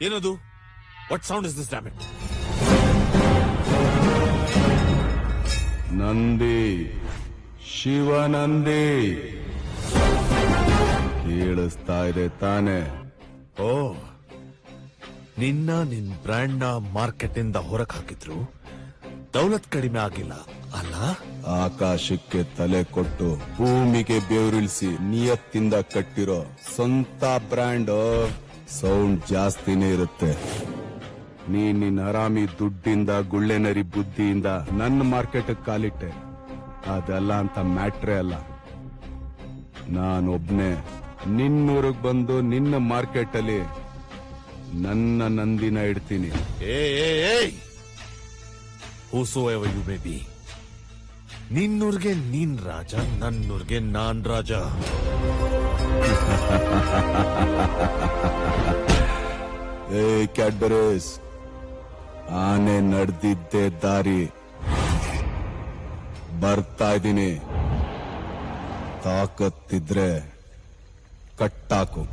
ಏನದು? What sound is this dam it? Nandi, Shivanandi ಕೇಳಿಸ್ತಾ ಇದೆ ತಾನೆ? ಓ, ನಿನ್ನ ನಿನ್ ಬ್ರ್ಯಾಂಡ್ ನ ಮಾರ್ಕೆಟ್ ಇಂದ ಹೊರಕ್ ಹಾಕಿದ್ರು ದೌಲತ್ ಕಡಿಮೆ ಆಗಿಲ್ಲ ಅಲ್ಲ? ಆಕಾಶಕ್ಕೆ ತಲೆ ಕೊಟ್ಟು ಭೂಮಿಗೆ ಬೆವರಿಳಿಸಿ ನಿಯತ್ತಿಂದ ಕಟ್ಟಿರೋ ಸ್ವಂತ ಬ್ರ್ಯಾಂಡ್ ಸೌಂಡ್ ಜಾಸ್ತಿನೇ ಇರುತ್ತೆ. ನಿನ್ನ ಹರಾಮಿ ದುಡ್ಡಿಂದ ಗುಳ್ಳೆನರಿ ಬುದ್ಧಿಯಿಂದ ನನ್ನ ಮಾರ್ಕೆಟ್ ಕಾಲಿಟ್ಟೆ, ಅದೆಲ್ಲ ಅಂತ ಮ್ಯಾಟ್ರೇ ಅಲ್ಲ. ನಾನೊಬ್ನೇ ನಿನ್ನೂರಿಗೆ ಬಂದು ನಿನ್ನ ಮಾರ್ಕೆಟ್ ಅಲ್ಲಿ ನನ್ನ ನಂದಿನ ಇಡ್ತೀನಿ. ಹೂಸೋಎವರ್ ಯು ಮೇ ಬಿ, ನಿನ್ನೂರ್ಗೆ ನೀನ್ ರಾಜ, ನನ್ನೂರ್ಗೆ ನಾನ್ ರಾಜ. ಕ್ಯಾಡ್ಬರೀಸ್, ಆನೆ ನಡೆದಿದ್ದೆ ದಾರಿ, ಬರ್ತಾ ಇದ್ದೀನಿ. ತಾಕತ್ತಿದ್ರೆ ಕಟ್ಟಾಕು.